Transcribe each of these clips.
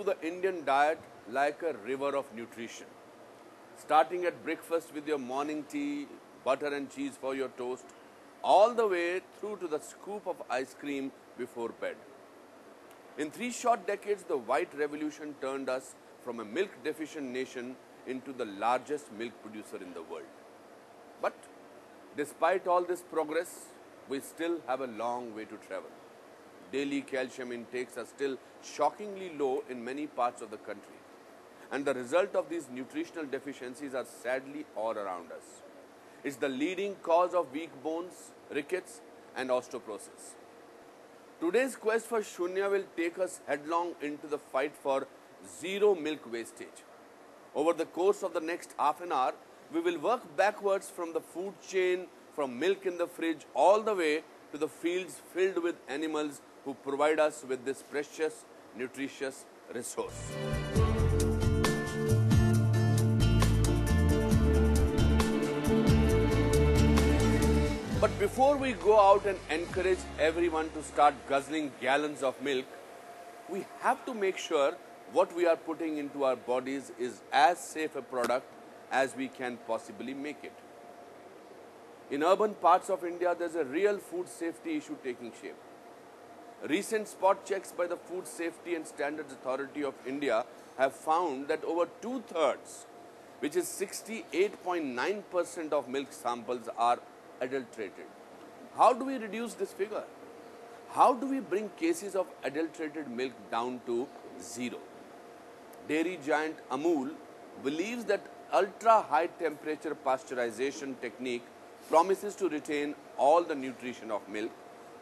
the Indian diet like a river of nutrition. Starting at breakfast with your morning tea, butter and cheese for your toast, all the way through to the scoop of ice cream before bed. In 3 short decades, the white revolution turned us from a milk-deficient nation into the largest milk producer in the world. But despite all this progress, we still have a long way to travel. Daily calcium intakes are still shockingly low in many parts of the country. And the result of these nutritional deficiencies are sadly all around us. It's the leading cause of weak bones, rickets, and osteoporosis. Today's quest for Shunya will take us headlong into the fight for zero milk wastage. Over the course of the next half an hour, we will work backwards from the food chain, from milk in the fridge, all the way to the fields filled with animals who provide us with this precious, nutritious resource. But before we go out and encourage everyone to start guzzling gallons of milk, we have to make sure what we are putting into our bodies is as safe a product as we can possibly make it. In urban parts of India, there's a real food safety issue taking shape. Recent spot checks by the Food Safety and Standards Authority of India have found that over 2/3, which is 68.9% of milk samples, are adulterated. How do we reduce this figure? How do we bring cases of adulterated milk down to zero? Dairy giant Amul believes that ultra-high temperature pasteurization technique promises to retain all the nutrition of milk,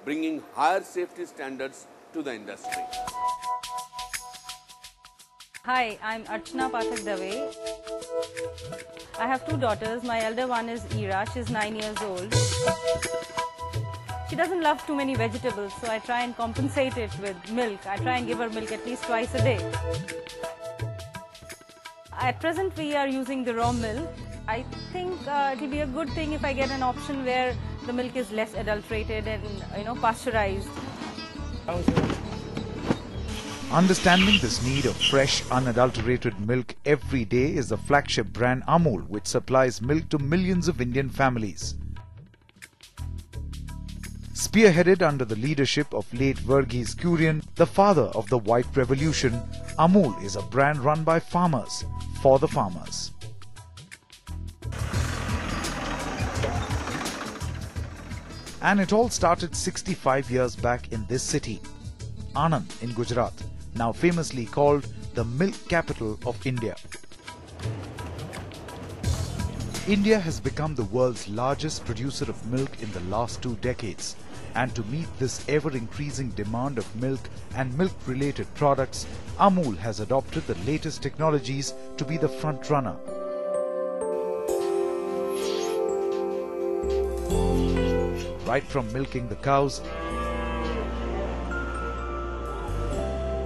bringing higher safety standards to the industry. Hi, I'm Archana Pathak Dave. I have 2 daughters. My elder one is Ira. She's 9 years old. She doesn't love too many vegetables, so I try and compensate it with milk. I try and give her milk at least twice a day. At present, we are using the raw milk. I think it will be a good thing if I get an option where the milk is less adulterated and pasteurized. Understanding this need of fresh, unadulterated milk every day is the flagship brand Amul, which supplies milk to millions of Indian families. Spearheaded under the leadership of late Verghese Kurian, the father of the white revolution, Amul is a brand run by farmers, for the farmers. And it all started 65 years back in this city, Anand in Gujarat, now famously called the milk capital of India. India has become the world's largest producer of milk in the last 2 decades. And to meet this ever-increasing demand of milk and milk-related products, Amul has adopted the latest technologies to be the front runner. Right from milking the cows,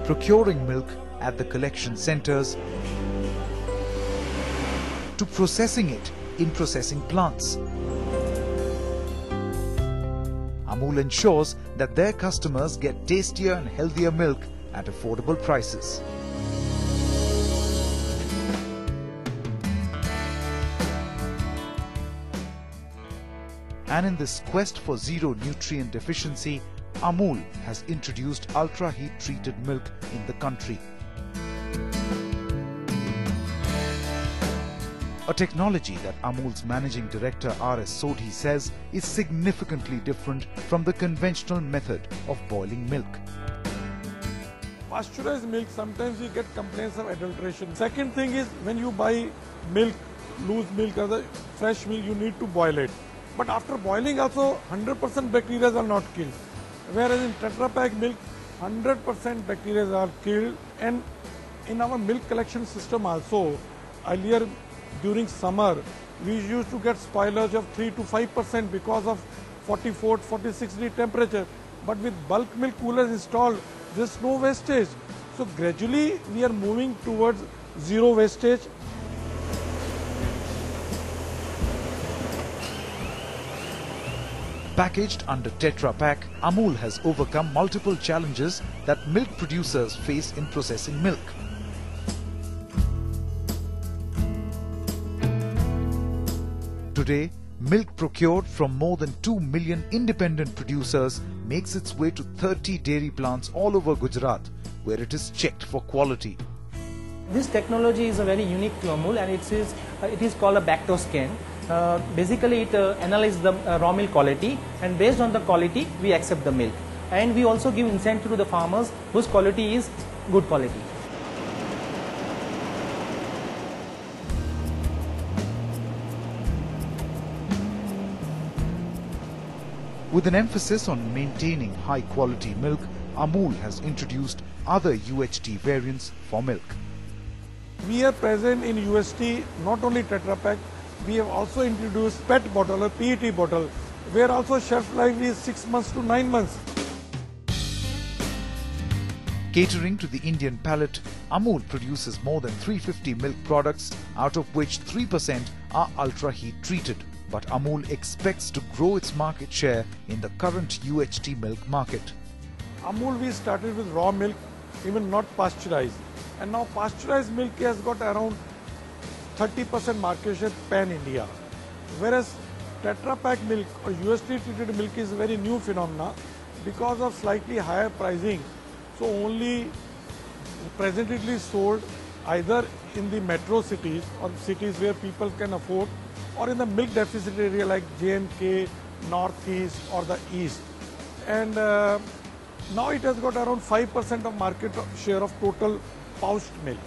procuring milk at the collection centers, to processing it in processing plants, Amul ensures that their customers get tastier and healthier milk at affordable prices. And in this quest for zero nutrient deficiency, Amul has introduced ultra-heat treated milk in the country. A technology that Amul's managing director R.S. Sodhi says is significantly different from the conventional method of boiling milk. Pasteurized milk, sometimes we get complaints of adulteration. Second thing is, when you buy milk, loose milk or the fresh milk, you need to boil it. But after boiling also, 100% bacteria are not killed. Whereas in Tetra Pak milk, 100% bacteria are killed. And in our milk collection system also, earlier during summer, we used to get spoilage of 3 to 5% because of 44, 46 degree temperature. But with bulk milk coolers installed, there's no wastage. So gradually we are moving towards zero wastage. Packaged under Tetra Pak, Amul has overcome multiple challenges that milk producers face in processing milk. Today, milk procured from more than 2 million independent producers makes its way to 30 dairy plants all over Gujarat, where it is checked for quality. This technology is very unique to Amul, and it is called a backdoor scan. Basically, it analyzes the raw milk quality, and based on the quality, we accept the milk. And we also give incentive to the farmers whose quality is good quality. With an emphasis on maintaining high quality milk, Amul has introduced other UHT variants for milk. We are present in UST, not only Tetra Pak, we have also introduced PET bottle or PET bottle, where also shelf life is 6 months to 9 months. Catering to the Indian palate, Amul produces more than 350 milk products, out of which 3% are ultra heat treated. But Amul expects to grow its market share in the current UHT milk market. Amul, we started with raw milk, even not pasteurized. And now pasteurized milk has got around 30% market share pan-India. Whereas Tetra Pak milk or UST treated milk is a very new phenomena because of slightly higher pricing. So only presently sold either in the metro cities or cities where people can afford, or in the milk deficit area like J&K, Northeast or the East. And now it has got around 5% of market share of total pouched milk.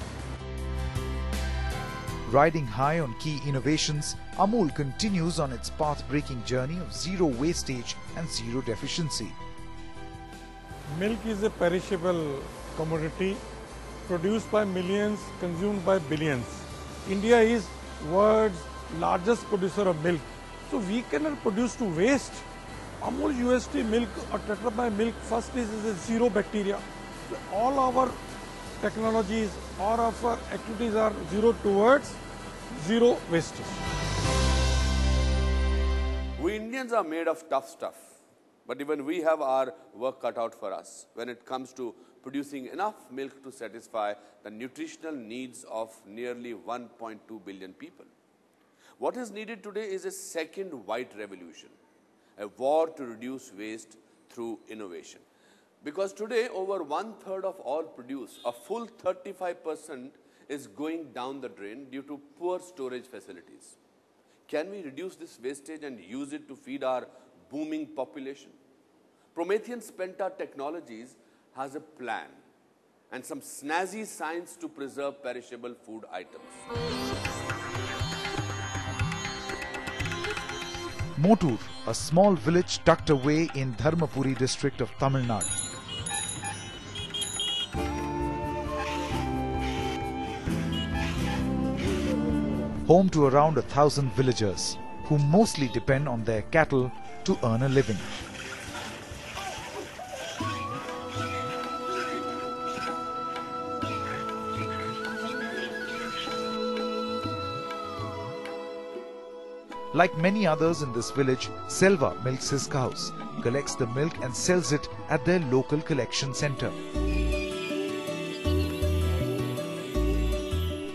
Riding high on key innovations, Amul continues on its path-breaking journey of zero wastage and zero deficiency. Milk is a perishable commodity produced by millions, consumed by billions. India is world's largest producer of milk. So we cannot produce to waste. Amul UST milk or Tetra Pak milk, first is a zero bacteria. So all our technologies, all of our activities are zero towards zero wastage. We Indians are made of tough stuff, but even we have our work cut out for us when it comes to producing enough milk to satisfy the nutritional needs of nearly 1.2 billion people. What is needed today is a second white revolution, a war to reduce waste through innovation. Because today, over 1/3 of all produce, a full 35%, is going down the drain due to poor storage facilities. Can we reduce this wastage and use it to feed our booming population? Promethean Spenta Technologies has a plan and some snazzy science to preserve perishable food items. Motur, a small village tucked away in Dharmapuri district of Tamil Nadu. Home to around 1,000 villagers, who mostly depend on their cattle to earn a living. Like many others in this village, Selva milks his cows, collects the milk and sells it at their local collection center.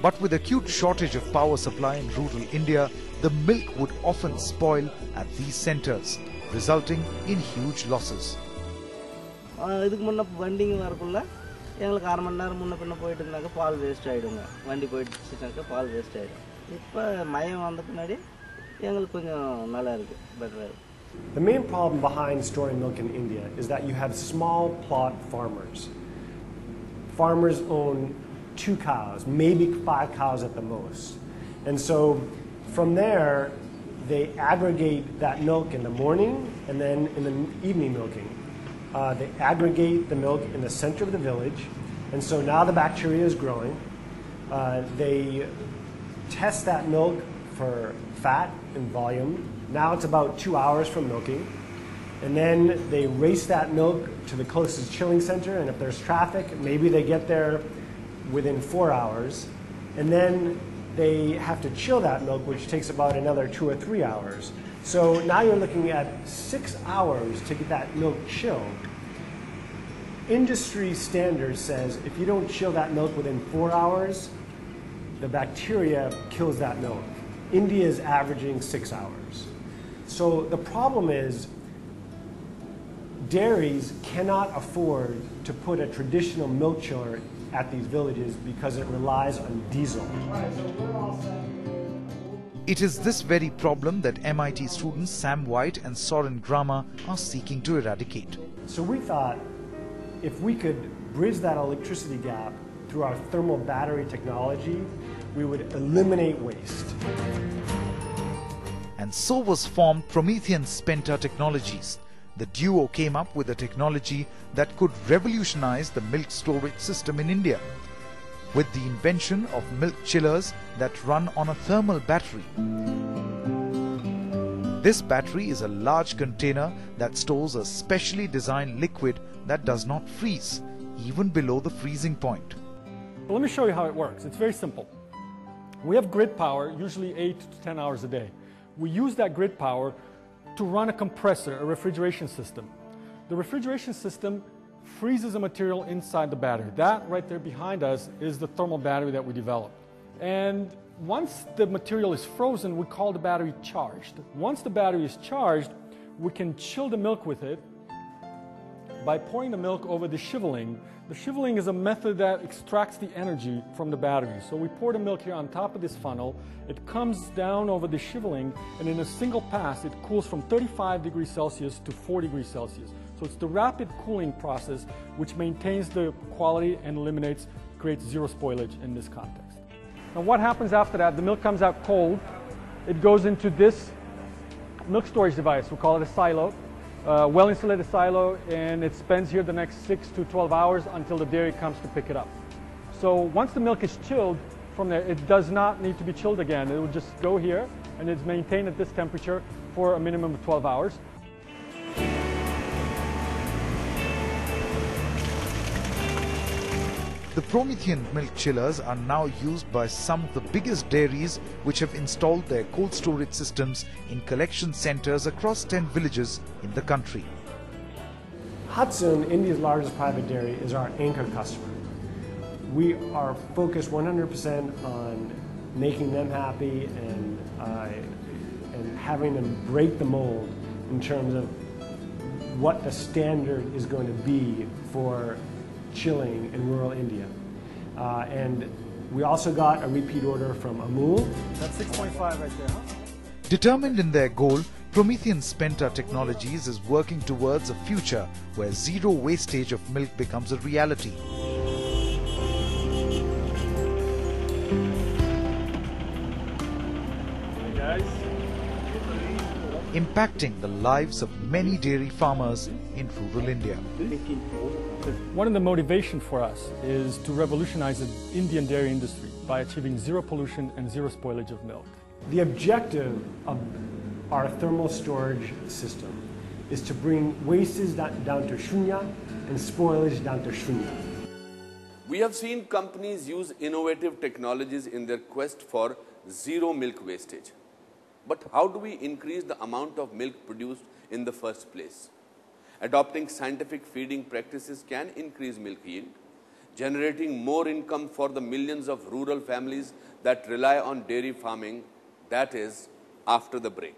But with acute shortage of power supply in rural India, the milk would often spoil at these centers, resulting in huge losses. இதுக்கு முன்ன வண்டிங்க வரக்குள்ள எங்களுக்கு 1/2 மணி நேரம் முன்ன பின்ன போயிட்டு இருந்தாக்க பால் வேஸ்ட் ஆயிடுங்க. வண்டி போயிடுச்சுனாக்க பால் வேஸ்ட் ஆயிடும். இப்போ மயம் வந்த பின்னாடி எங்களுக்கு கொஞ்சம் நல்லா இருக்கு, பெட்டரா இருக்கு. The main problem behind storing milk in India is that you have small plot farmers. Farmers own 2 cows, maybe 5 cows at the most. And so from there, they aggregate that milk in the morning and then in the evening milking. They aggregate the milk in the center of the village, and so now the bacteria is growing. They test that milk for fat and volume. Now it's about 2 hours from milking. And then they race that milk to the closest chilling center, and if there's traffic, maybe they get there within 4 hours. And then they have to chill that milk, which takes about another 2 or 3 hours. So now you're looking at 6 hours to get that milk chilled. Industry standard says if you don't chill that milk within 4 hours, the bacteria kills that milk. India is averaging 6 hours. So the problem is dairies cannot afford to put a traditional milk chiller at these villages because it relies on diesel. It is this very problem that MIT students Sam White and Soren Grama are seeking to eradicate. So we thought if we could bridge that electricity gap through our thermal battery technology, we would eliminate waste. And so was formed Promethean Spenta Technologies. The duo came up with a technology that could revolutionize the milk storage system in India, with the invention of milk chillers that run on a thermal battery. This battery is a large container that stores a specially designed liquid that does not freeze, even below the freezing point. Well, let me show you how it works. It's very simple. We have grid power, usually 8 to 10 hours a day. We use that grid power to run a compressor, a refrigeration system. The refrigeration system freezes a material inside the battery. That right there behind us is the thermal battery that we developed. And once the material is frozen, we call the battery charged. Once the battery is charged, we can chill the milk with it by pouring the milk over the shiveling. The shiveling is a method that extracts the energy from the battery. So we pour the milk here on top of this funnel, it comes down over the shiveling, and in a single pass it cools from 35 degrees Celsius to 4 degrees Celsius. So it's the rapid cooling process which maintains the quality and creates zero spoilage in this context. Now what happens after that? The milk comes out cold. It goes into this milk storage device. We call it a silo. Well-insulated silo, and it spends here the next 6 to 12 hours until the dairy comes to pick it up. So once the milk is chilled from there, it does not need to be chilled again. It will just go here and it's maintained at this temperature for a minimum of 12 hours. The Promethean milk chillers are now used by some of the biggest dairies which have installed their cold storage systems in collection centers across 10 villages in the country. Hudson, India's largest private dairy, is our anchor customer. We are focused 100% on making them happy and having them break the mold in terms of what the standard is going to be for chilling in rural India. And we also got a repeat order from Amul. That's 6.5 right there, huh? Determined in their goal, Promethean Spenta Technologies is working towards a future where zero wastage of milk becomes a reality. Hey guys. Impacting the lives of many dairy farmers in rural India. One of the motivations for us is to revolutionize the Indian dairy industry by achieving zero pollution and zero spoilage of milk. The objective of our thermal storage system is to bring wastage down to Shunya and spoilage down to Shunya. We have seen companies use innovative technologies in their quest for zero milk wastage. But how do we increase the amount of milk produced in the first place? Adopting scientific feeding practices can increase milk yield, generating more income for the millions of rural families that rely on dairy farming. That is after the break.